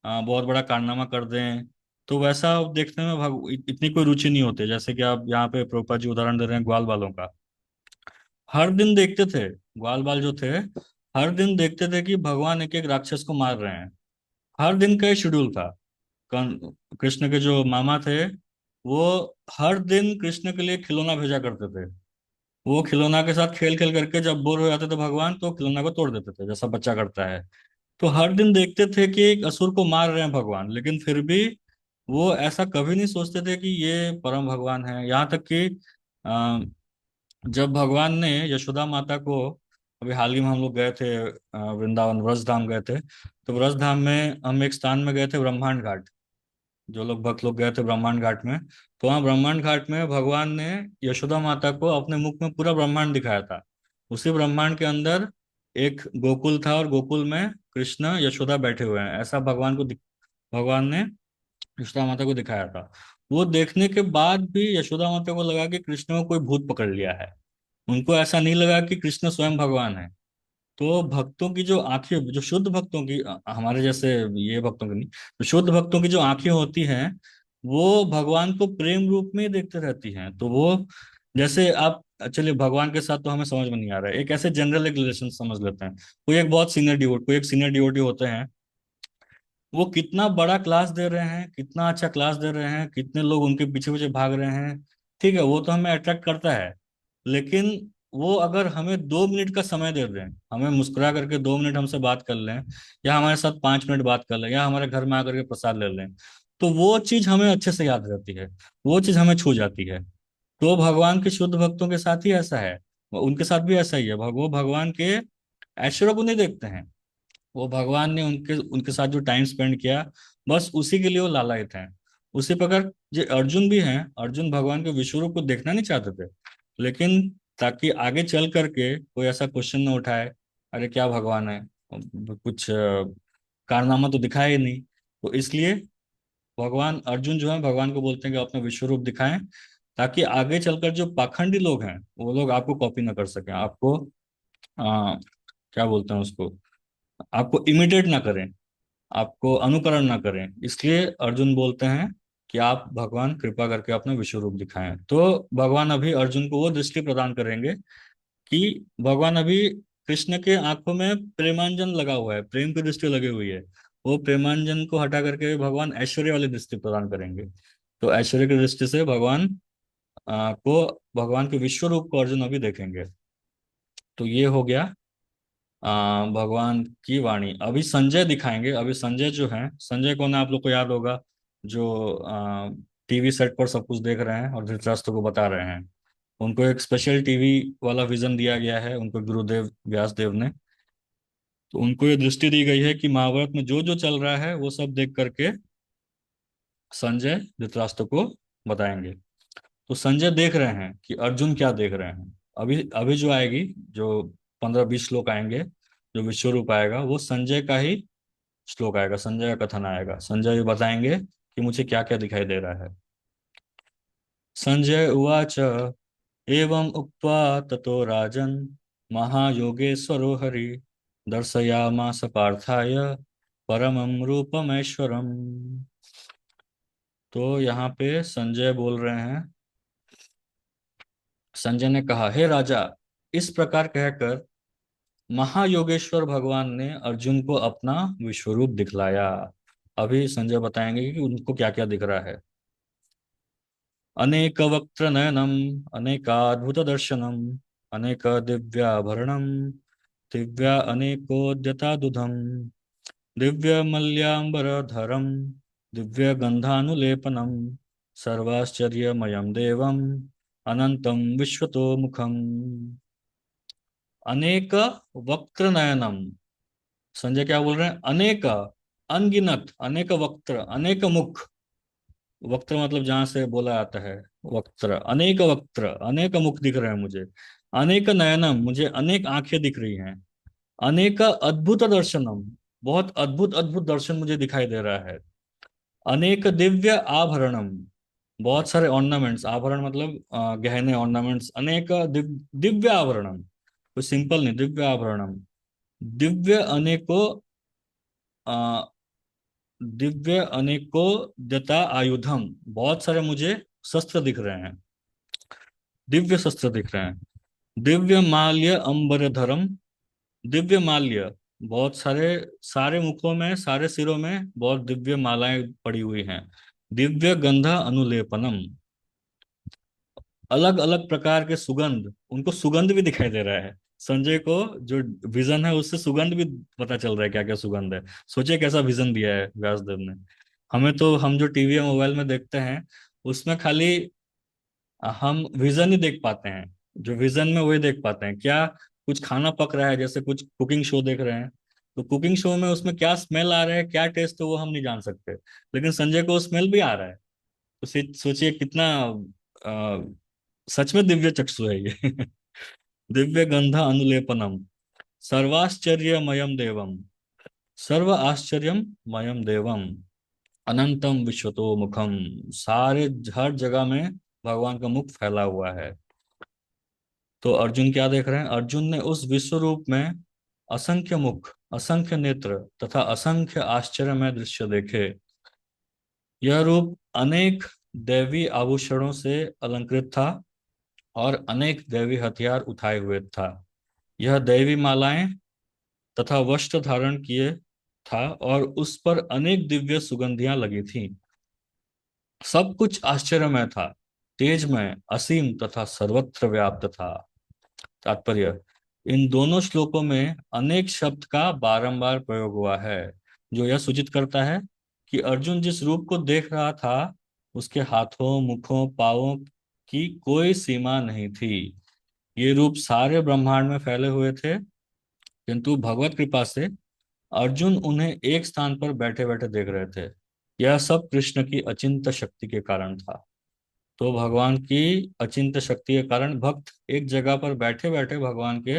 बहुत बड़ा कारनामा कर दें, तो वैसा देखने में इतनी कोई रुचि नहीं होती। जैसे कि आप यहाँ पे प्रभुपाद जी उदाहरण दे रहे हैं ग्वाल बालों का। हर दिन देखते थे, ग्वाल बाल जो थे हर दिन देखते थे कि भगवान एक एक राक्षस को मार रहे हैं। हर दिन का शेड्यूल था। कृष्ण के जो मामा थे वो हर दिन कृष्ण के लिए खिलौना भेजा करते थे। वो खिलौना के साथ खेल खेल करके जब बोर हो जाते थे भगवान, तो खिलौना को तोड़ देते थे, जैसा बच्चा करता है। तो हर दिन देखते थे कि एक असुर को मार रहे हैं भगवान, लेकिन फिर भी वो ऐसा कभी नहीं सोचते थे कि ये परम भगवान है। यहाँ तक कि अ, जब भगवान ने यशोदा माता को, अभी हाल ही में हम लोग गए थे वृंदावन व्रज धाम गए थे, तो व्रज धाम में हम एक स्थान में गए थे ब्रह्मांड घाट। जो लोग भक्त लोग गए थे ब्रह्मांड घाट में, तो वहाँ ब्रह्मांड घाट में भगवान ने यशोदा माता को अपने मुख में पूरा ब्रह्मांड दिखाया था। उसी ब्रह्मांड के अंदर एक गोकुल था, और गोकुल में कृष्ण यशोदा बैठे हुए हैं, ऐसा भगवान ने यशोदा माता को दिखाया था। वो देखने के बाद भी यशोदा माता को लगा कि कृष्ण को कोई भूत पकड़ लिया है। उनको ऐसा नहीं लगा कि कृष्ण स्वयं भगवान है। तो भक्तों की जो आंखें, जो शुद्ध भक्तों की, हमारे जैसे ये भक्तों की नहीं, तो शुद्ध भक्तों की जो आंखें होती हैं वो भगवान को प्रेम रूप में ही देखते रहती हैं। तो वो, जैसे आप, चलिए भगवान के साथ तो हमें समझ में नहीं आ रहा है, एक ऐसे जनरल एक रिलेशन समझ लेते हैं। कोई एक सीनियर डिवोटी होते हैं, वो कितना बड़ा क्लास दे रहे हैं, कितना अच्छा क्लास दे रहे हैं, कितने लोग उनके पीछे पीछे भाग रहे हैं, ठीक है, वो तो हमें अट्रैक्ट करता है। लेकिन वो अगर हमें 2 मिनट का समय दे दें, हमें मुस्कुरा करके 2 मिनट हमसे बात कर लें, या हमारे साथ 5 मिनट बात कर लें, या हमारे घर में आकर के प्रसाद ले लें, तो वो चीज हमें अच्छे से याद रहती है, वो चीज हमें छू जाती है। तो भगवान के शुद्ध भक्तों के साथ ही ऐसा है, उनके साथ भी ऐसा ही है। वो भगवान के ऐश्वर्य को नहीं देखते हैं, वो भगवान ने उनके उनके साथ जो टाइम स्पेंड किया, बस उसी के लिए वो लालायित हैं। उसी प्रकार जो अर्जुन भी हैं, अर्जुन भगवान के विश्व रूप को देखना नहीं चाहते थे, लेकिन ताकि आगे चल करके कोई ऐसा क्वेश्चन न उठाए, अरे क्या भगवान है, कुछ कारनामा तो दिखाया ही नहीं, तो इसलिए भगवान अर्जुन जो है भगवान को बोलते हैं कि अपना विश्व रूप दिखाएं, ताकि आगे चलकर जो पाखंडी लोग हैं वो लोग आपको कॉपी ना कर सकें, आपको क्या बोलते हैं उसको, आपको इमिटेट ना करें, आपको अनुकरण ना करें। इसलिए अर्जुन बोलते हैं कि आप भगवान कृपा करके अपना विश्व रूप दिखाएं। तो भगवान अभी अर्जुन को वो दृष्टि प्रदान करेंगे कि भगवान अभी कृष्ण के आंखों में प्रेमांजन लगा हुआ है, प्रेम की दृष्टि लगी हुई है, वो प्रेमांजन को हटा करके भगवान ऐश्वर्य वाली दृष्टि प्रदान करेंगे। तो ऐश्वर्य की दृष्टि से भगवान के विश्व रूप को अर्जुन अभी देखेंगे। तो ये हो गया भगवान की वाणी। अभी संजय दिखाएंगे। अभी संजय जो है, संजय कौन है आप लोग को याद होगा, जो टीवी सेट पर सब कुछ देख रहे हैं और धृतराष्ट्र को बता रहे हैं। उनको एक स्पेशल टीवी वाला विजन दिया गया है, उनको गुरुदेव व्यास देव ने। तो उनको ये दृष्टि दी गई है कि महाभारत में जो जो चल रहा है वो सब देख करके संजय धृतराष्ट्र को बताएंगे। तो संजय देख रहे हैं कि अर्जुन क्या देख रहे हैं। अभी अभी जो आएगी, जो 15-20 श्लोक आएंगे, जो विश्व रूप आएगा, वो संजय का ही श्लोक आएगा, संजय का कथन आएगा। संजय भी बताएंगे कि मुझे क्या क्या दिखाई दे रहा है। संजय उवाच एवं उक्त्वा ततो राजन् महायोगेश्वरो हरि दर्शयामास पार्थाय परमं रूपमैश्वरम्। तो यहाँ पे संजय बोल रहे हैं, संजय ने कहा, हे राजा, इस प्रकार कहकर महायोगेश्वर भगवान ने अर्जुन को अपना विश्वरूप दिखलाया। अभी संजय बताएंगे कि उनको क्या क्या दिख रहा है। अनेक वक्त्र नयनम अनेकाद्भुत दर्शनम अनेक दिव्याभरणम दिव्या अनेकोद्यतादुधम दिव्य मल्याम्बरधरम दिव्य गंधानुलेपनम सर्वाश्चर्यमयम देवम अनंतम विश्वतोमुखम। अनेक वक्त्र नयनम, संजय क्या बोल रहे हैं, अनेक, अनगिनत, अनेक वक्त्र, अनेक मुख, वक्त्र मतलब जहां से बोला जाता है वक्त्र, अनेक मुख दिख रहे हैं मुझे। अनेक नयनम, मुझे अनेक आंखें दिख रही हैं। अनेक अद्भुत दर्शनम, बहुत अद्भुत अद्भुत दर्शन मुझे दिखाई दे रहा है। अनेक दिव्य आभरणम, बहुत सारे ऑर्नामेंट्स, आभरण मतलब गहने, ऑर्नामेंट्स। अनेक दिव्य आभरणम, कोई सिंपल नहीं, दिव्य आभरणम। दिव्य अनेको अ, दिव्य अनेको दता आयुधम, बहुत सारे मुझे शस्त्र दिख रहे हैं, दिव्य शस्त्र दिख रहे हैं। दिव्य माल्य अंबरधरम, दिव्य माल्य, बहुत सारे, सारे मुखों में, सारे सिरों में बहुत दिव्य मालाएं पड़ी हुई हैं। दिव्य गंध अनुलेपनम, अलग अलग प्रकार के सुगंध, उनको सुगंध भी दिखाई दे रहा है संजय को। जो विजन है उससे सुगंध भी पता चल रहा है क्या क्या सुगंध है। सोचिए कैसा विजन दिया है व्यासदेव ने। हमें तो, हम जो टीवी या मोबाइल में देखते हैं उसमें खाली हम विजन ही देख पाते हैं, जो विजन में वही देख पाते हैं क्या, कुछ खाना पक रहा है, जैसे कुछ कुकिंग शो देख रहे हैं तो कुकिंग शो में उसमें क्या स्मेल आ रहा है, क्या टेस्ट है, वो हम नहीं जान सकते। लेकिन संजय को स्मेल भी आ रहा है। तो सोचिए कितना अ, सच में दिव्य चक्षु है ये। दिव्य गंध अनुलेपनम, सर्वाश्चर्यमयम देवम, सर्व आश्चर्यमयम देवम, अनंतम विश्वतो मुखम, सारे, हर जगह में भगवान का मुख फैला हुआ है। तो अर्जुन क्या देख रहे हैं, अर्जुन ने उस विश्व रूप में असंख्य मुख, असंख्य नेत्र तथा असंख्य आश्चर्यमय दृश्य देखे। यह रूप अनेक दैवी आभूषणों से अलंकृत था और अनेक दैवी हथियार उठाए हुए था। यह दैवी मालाएं तथा वस्त्र धारण किए था और उस पर अनेक दिव्य सुगंधियां लगी थीं। सब कुछ आश्चर्यमय था, तेजमय, असीम तथा सर्वत्र व्याप्त था। तात्पर्य, इन दोनों श्लोकों में अनेक शब्द का बारंबार प्रयोग हुआ है, जो यह सूचित करता है कि अर्जुन जिस रूप को देख रहा था उसके हाथों, मुखों, पांवों की कोई सीमा नहीं थी। ये रूप सारे ब्रह्मांड में फैले हुए थे, किंतु भगवत कृपा से अर्जुन उन्हें एक स्थान पर बैठे बैठे देख रहे थे। यह सब कृष्ण की अचिंत्य शक्ति के कारण था। तो भगवान की अचिंत्य शक्ति के कारण भक्त एक जगह पर बैठे बैठे भगवान के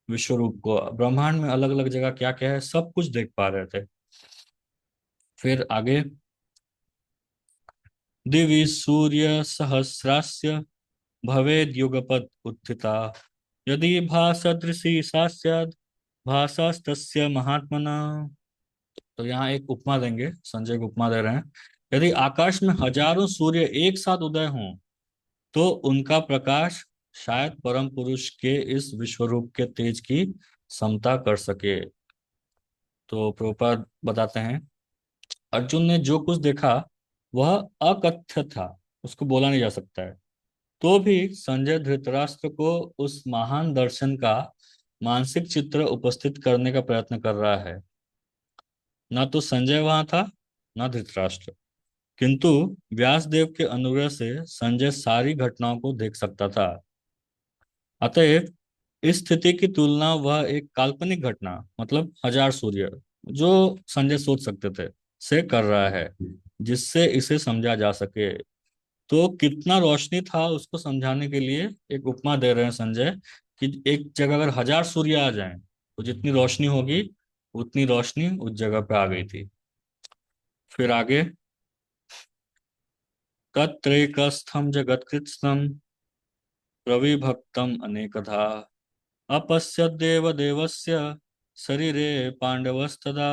विश्व रूप को, ब्रह्मांड में अलग अलग जगह क्या क्या है सब कुछ देख पा रहे थे। फिर आगे, दिवि सूर्य सहस्रास्य भवेद युगपद उत्थिता, यदि भासदृशी सा स्यात् भासास्तस्य महात्मना। तो यहाँ एक उपमा देंगे, संजय को उपमा दे रहे हैं। यदि आकाश में हजारों सूर्य एक साथ उदय हों तो उनका प्रकाश शायद परम पुरुष के इस विश्वरूप के तेज की समता कर सके। तो प्रभुपाद बताते हैं, अर्जुन ने जो कुछ देखा वह अकथ्य था, उसको बोला नहीं जा सकता है। तो भी संजय धृतराष्ट्र को उस महान दर्शन का मानसिक चित्र उपस्थित करने का प्रयत्न कर रहा है। ना तो संजय वहां था, ना धृतराष्ट्र, किंतु व्यासदेव के अनुग्रह से संजय सारी घटनाओं को देख सकता था। अतएव इस स्थिति की तुलना वह एक काल्पनिक घटना, मतलब हजार सूर्य जो संजय सोच सकते थे, से कर रहा है, जिससे इसे समझा जा सके। तो कितना रोशनी था उसको समझाने के लिए एक उपमा दे रहे हैं संजय, कि एक जगह अगर हजार सूर्य आ जाएं तो जितनी रोशनी होगी उतनी रोशनी उस जगह पे आ गई थी। फिर आगे, तत्रैकस्थं जगत्कृत्स्नं प्रविभक्तम् अनेकधा, अपश्यद्देव देवस्य शरीरे पांडवस्तदा।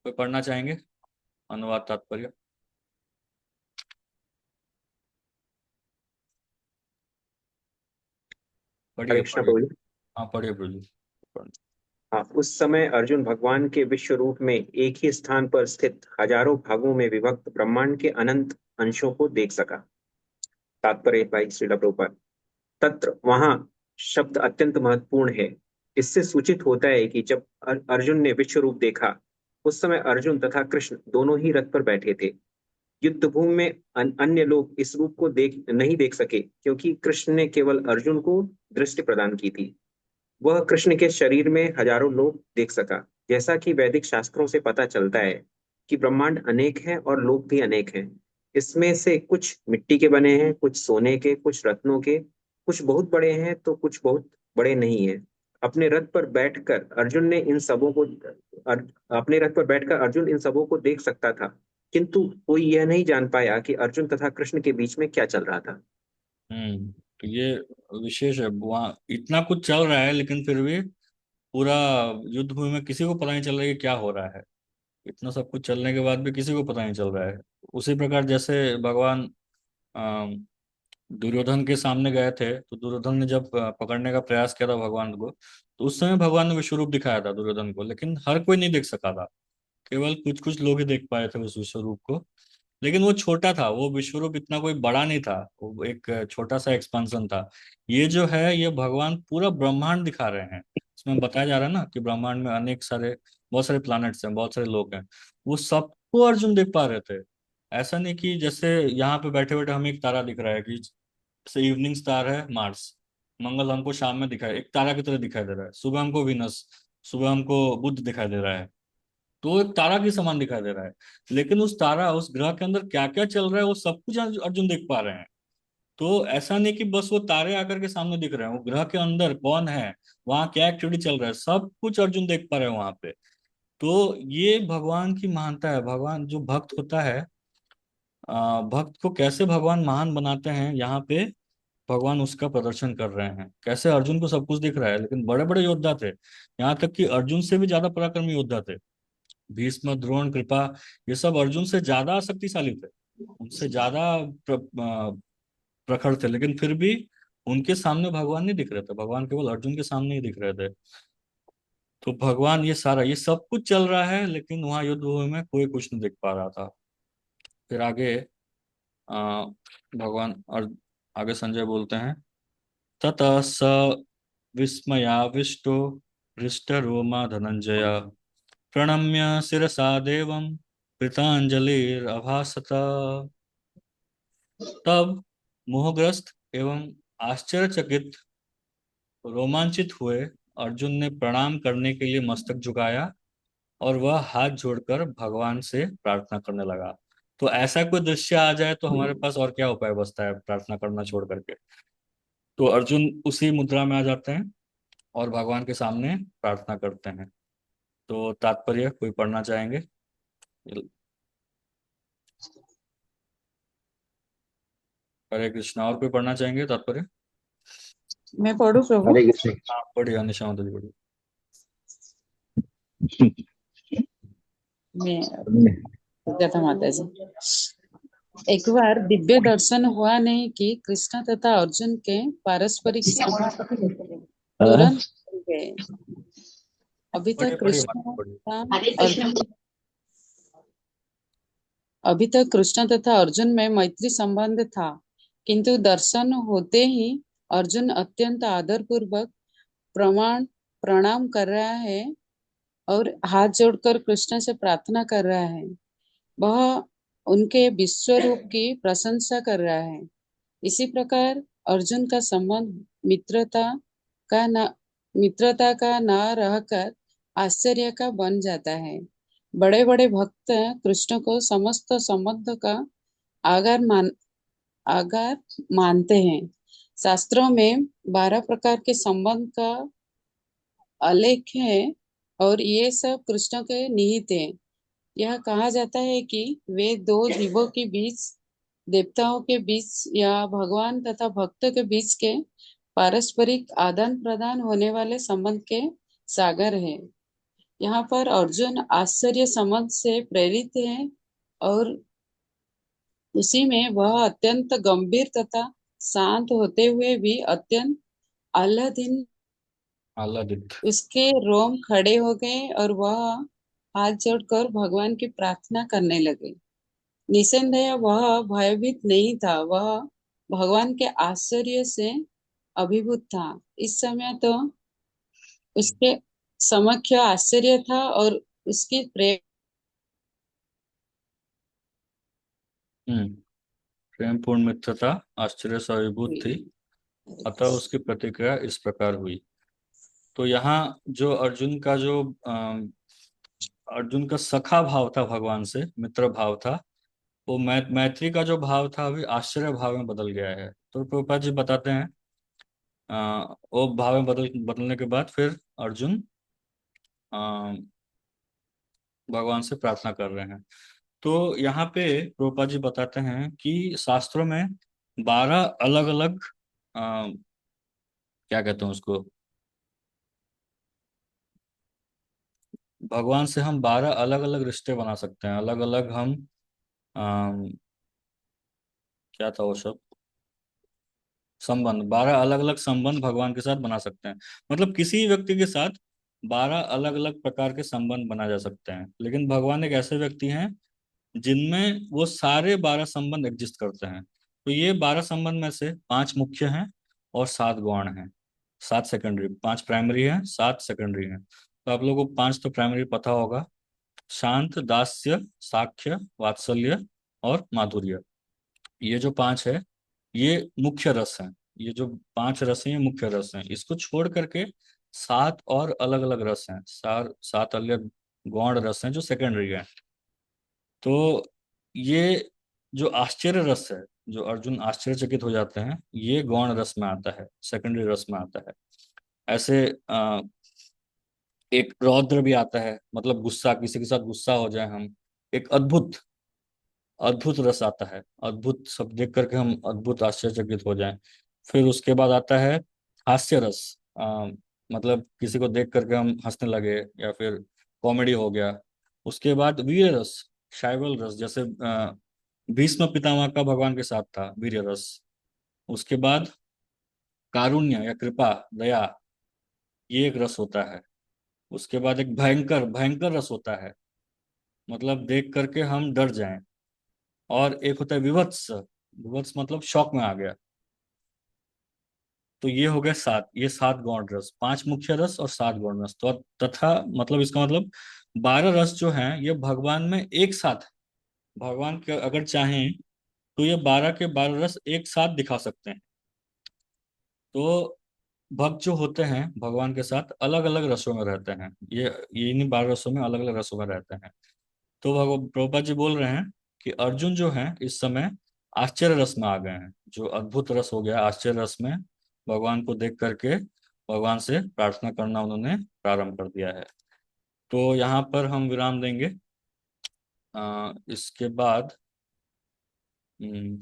कोई पढ़ना चाहेंगे अनुवाद तात्पर्य? हरे पढ़िए कृष्ण पढ़िए। प्रभु जी। हाँ पढ़िए प्रभु जी। हाँ, उस समय अर्जुन भगवान के विश्व रूप में एक ही स्थान पर स्थित हजारों भागों में विभक्त ब्रह्मांड के अनंत अंशों को देख सका। तात्पर्य भाई श्रील प्रभुपाद, तत्र वहां शब्द अत्यंत महत्वपूर्ण है। इससे सूचित होता है कि जब अर्जुन ने विश्व रूप देखा, उस समय अर्जुन तथा कृष्ण दोनों ही रथ पर बैठे थे। युद्ध भूमि में अन्य लोग इस रूप को नहीं देख सके, क्योंकि कृष्ण ने केवल अर्जुन को दृष्टि प्रदान की थी। वह कृष्ण के शरीर में हजारों लोग देख सका। जैसा कि वैदिक शास्त्रों से पता चलता है, कि ब्रह्मांड अनेक है और लोक भी अनेक हैं। इसमें से कुछ मिट्टी के बने हैं, कुछ सोने के, कुछ रत्नों के, कुछ बहुत बड़े हैं तो कुछ बहुत बड़े नहीं हैं। अपने रथ पर बैठकर अर्जुन ने इन सबों को अपने रथ पर बैठकर अर्जुन इन सबों को देख सकता था, किंतु कोई यह नहीं जान पाया कि अर्जुन तथा कृष्ण के बीच में क्या चल रहा था। तो ये विशेष है, वहाँ इतना कुछ चल रहा है लेकिन फिर भी पूरा युद्ध भूमि में किसी को पता नहीं चल रहा है कि क्या हो रहा है। इतना सब कुछ चलने के बाद भी किसी को पता नहीं चल रहा है। उसी प्रकार जैसे भगवान अम, दुर्योधन के सामने गए थे, तो दुर्योधन ने जब पकड़ने का प्रयास किया था भगवान को, तो उस समय भगवान ने विश्व रूप दिखाया था दुर्योधन को, लेकिन हर कोई नहीं देख सका था। केवल कुछ कुछ लोग ही देख पाए थे उस विश्व रूप को। लेकिन वो छोटा था, वो विश्व रूप इतना कोई बड़ा नहीं था, वो एक छोटा सा एक्सपांसन था। ये जो है ये भगवान पूरा ब्रह्मांड दिखा रहे हैं। इसमें बताया जा रहा है ना कि ब्रह्मांड में अनेक सारे, बहुत सारे प्लैनेट्स हैं, बहुत सारे लोग हैं। वो सबको अर्जुन देख पा रहे थे। ऐसा नहीं कि जैसे यहाँ पे बैठे बैठे हमें एक तारा दिख रहा है कि जैसे इवनिंग स्टार है मार्स, मंगल हमको शाम में दिखाई, एक तारा की तरह दिखाई दे रहा है। सुबह हमको विनस, सुबह हमको बुध दिखाई दे रहा है। तो वो एक तारा के समान दिखाई दे रहा है। लेकिन उस तारा, उस ग्रह के अंदर क्या क्या चल रहा है वो सब कुछ अर्जुन देख पा रहे हैं। तो ऐसा नहीं कि बस वो तारे आकर के सामने दिख रहे हैं, वो ग्रह के अंदर कौन है, वहाँ क्या एक्टिविटी चल रहा है, सब कुछ अर्जुन देख पा रहे हैं वहां पे। तो ये भगवान की महानता है। भगवान जो भक्त होता है, भक्त को कैसे भगवान महान बनाते हैं, यहाँ पे भगवान उसका प्रदर्शन कर रहे हैं। कैसे अर्जुन को सब कुछ दिख रहा है, लेकिन बड़े बड़े योद्धा थे, यहाँ तक कि अर्जुन से भी ज्यादा पराक्रमी योद्धा थे। भीष्म, द्रोण, कृपा, ये सब अर्जुन से ज्यादा शक्तिशाली थे, उनसे ज्यादा प्रखर थे, लेकिन फिर भी उनके सामने भगवान नहीं दिख रहे थे। भगवान केवल अर्जुन के सामने ही दिख रहे थे। तो भगवान ये सारा, ये सब कुछ चल रहा है, लेकिन वहां युद्ध भूमि में कोई कुछ नहीं दिख पा रहा था। फिर आगे आ, भगवान और आगे संजय बोलते हैं, ततः स विस्मयाविष्टो हृष्टरोमा धनंजय प्रणम्य शिरसा देवं कृतांजलिरभासत। तब मोहग्रस्त एवं आश्चर्यचकित, रोमांचित हुए अर्जुन ने प्रणाम करने के लिए मस्तक झुकाया, और वह हाथ जोड़कर भगवान से प्रार्थना करने लगा। तो ऐसा कोई दृश्य आ जाए तो हमारे पास और क्या उपाय बचता है प्रार्थना करना छोड़ करके। तो अर्जुन उसी मुद्रा में आ जाते हैं और भगवान के सामने प्रार्थना करते हैं। तो तात्पर्य कोई पढ़ना चाहेंगे? हरे कृष्णा। और कोई पढ़ना चाहेंगे तात्पर्य? मैं पढ़ू प्रभु? हरे कृष्ण। हाँ बढ़िया, निशांत जी बढ़िया। मैं गीता माता जी। एक बार दिव्य दर्शन हुआ नहीं कि कृष्ण तथा अर्जुन के पारस्परिक संबंध हाँ? तुरंत बदल गए। अभी बढ़िया तक बढ़िया कृष्ण बढ़िया। अभी तक कृष्ण तथा अर्जुन में मैत्री संबंध था, किंतु दर्शन होते ही अर्जुन अत्यंत आदर पूर्वक प्रणाम कर रहा है और हाथ जोड़कर कृष्ण से प्रार्थना कर रहा है। वह उनके विश्व रूप की प्रशंसा कर रहा है। इसी प्रकार अर्जुन का संबंध का मित्रता का न रहकर आश्चर्य का बन जाता है। बड़े बड़े भक्त कृष्ण को समस्त संबंध का आधार आधार मानते हैं। शास्त्रों में 12 प्रकार के संबंध का उल्लेख है और ये सब कृष्ण के निहित है। यह कहा जाता है कि वे दो जीवों के बीच, देवताओं के बीच या भगवान तथा भक्त के बीच के पारस्परिक आदान प्रदान होने वाले संबंध के सागर है। यहाँ पर अर्जुन आश्चर्य संबंध से प्रेरित है और उसी में वह अत्यंत गंभीर तथा शांत होते हुए भी अत्यंत आह्लादीन, आह्लादित। उसके रोम खड़े हो गए और वह हाथ जोड़कर भगवान की प्रार्थना करने लगे। निसंदेह वह भयभीत नहीं था, वह भगवान के आश्चर्य से अभिभूत था। इस समय तो उसके समक्ष आश्चर्य था और उसकी प्रेम प्रेम पूर्ण मित्रता आश्चर्य से अभिभूत हुई। थी, अतः उसकी प्रतिक्रिया इस प्रकार हुई। तो यहाँ जो अर्जुन का जो अर्जुन का सखा भाव था भगवान से, मित्र भाव था, वो मैत्री का जो भाव था अभी आश्चर्य भाव में बदल गया है। तो प्रभुपाद जी बताते हैं वो भाव में बदलने के बाद फिर अर्जुन आ, भगवान से प्रार्थना कर रहे हैं। तो यहाँ पे प्रभुपाद जी बताते हैं कि शास्त्रों में 12 अलग अलग क्या कहते हैं उसको, भगवान से हम 12 अलग अलग रिश्ते बना सकते हैं, अलग अलग हम अम, क्या था वो शब्द, संबंध, 12 अलग अलग संबंध भगवान के साथ बना सकते हैं। मतलब किसी व्यक्ति के साथ 12 अलग अलग प्रकार के संबंध बना जा सकते हैं, लेकिन भगवान एक ऐसे व्यक्ति हैं जिनमें वो सारे 12 संबंध एग्जिस्ट करते हैं। तो ये 12 संबंध में से 5 मुख्य हैं और 7 गौण हैं, 7 सेकेंडरी, 5 प्राइमरी हैं, 7 सेकेंडरी हैं। तो आप लोगों को 5 तो प्राइमरी पता होगा, शांत, दास्य, साख्य, वात्सल्य और माधुर्य। ये जो 5 है ये मुख्य रस हैं। ये जो 5 रस हैं ये मुख्य रस हैं। इसको छोड़ करके 7 और अलग अलग रस हैं, 7 अलग गौण रस हैं जो सेकेंडरी हैं। तो ये जो आश्चर्य रस है, जो अर्जुन आश्चर्यचकित हो जाते हैं, ये गौण रस में आता है, सेकेंडरी रस में आता है। ऐसे एक रौद्र भी आता है, मतलब गुस्सा, किसी के साथ गुस्सा हो जाए हम, एक अद्भुत अद्भुत रस आता है, अद्भुत सब देख करके हम अद्भुत आश्चर्यचकित हो जाएं। फिर उसके बाद आता है हास्य रस, मतलब किसी को देख करके हम हंसने लगे, या फिर कॉमेडी हो गया। उसके बाद वीर रस, शैवल रस, जैसे भीष्म पितामह का भगवान के साथ था वीर रस। उसके बाद कारुण्य या कृपा, दया, ये एक रस होता है। उसके बाद एक भयंकर भयंकर रस होता है, मतलब देख करके हम डर जाएं। और एक होता है विभत्स, विभत्स मतलब शौक में आ गया। तो ये हो गए 7, ये 7 गौण रस, 5 मुख्य रस और 7 गौण रस। तो तथा मतलब इसका मतलब 12 रस जो हैं ये भगवान में एक साथ है। भगवान के अगर चाहें तो ये 12 के 12 रस एक साथ दिखा सकते हैं। तो भक्त जो होते हैं भगवान के साथ अलग अलग रसों में रहते हैं, ये इन्हीं 12 रसों में अलग अलग रसों में रहते हैं। तो प्रभुपाद जी बोल रहे हैं कि अर्जुन जो है इस समय आश्चर्य रस में आ गए हैं, जो अद्भुत रस हो गया आश्चर्य रस में। भगवान को देख करके भगवान से प्रार्थना करना उन्होंने प्रारंभ कर दिया है। तो यहाँ पर हम विराम देंगे। इसके बाद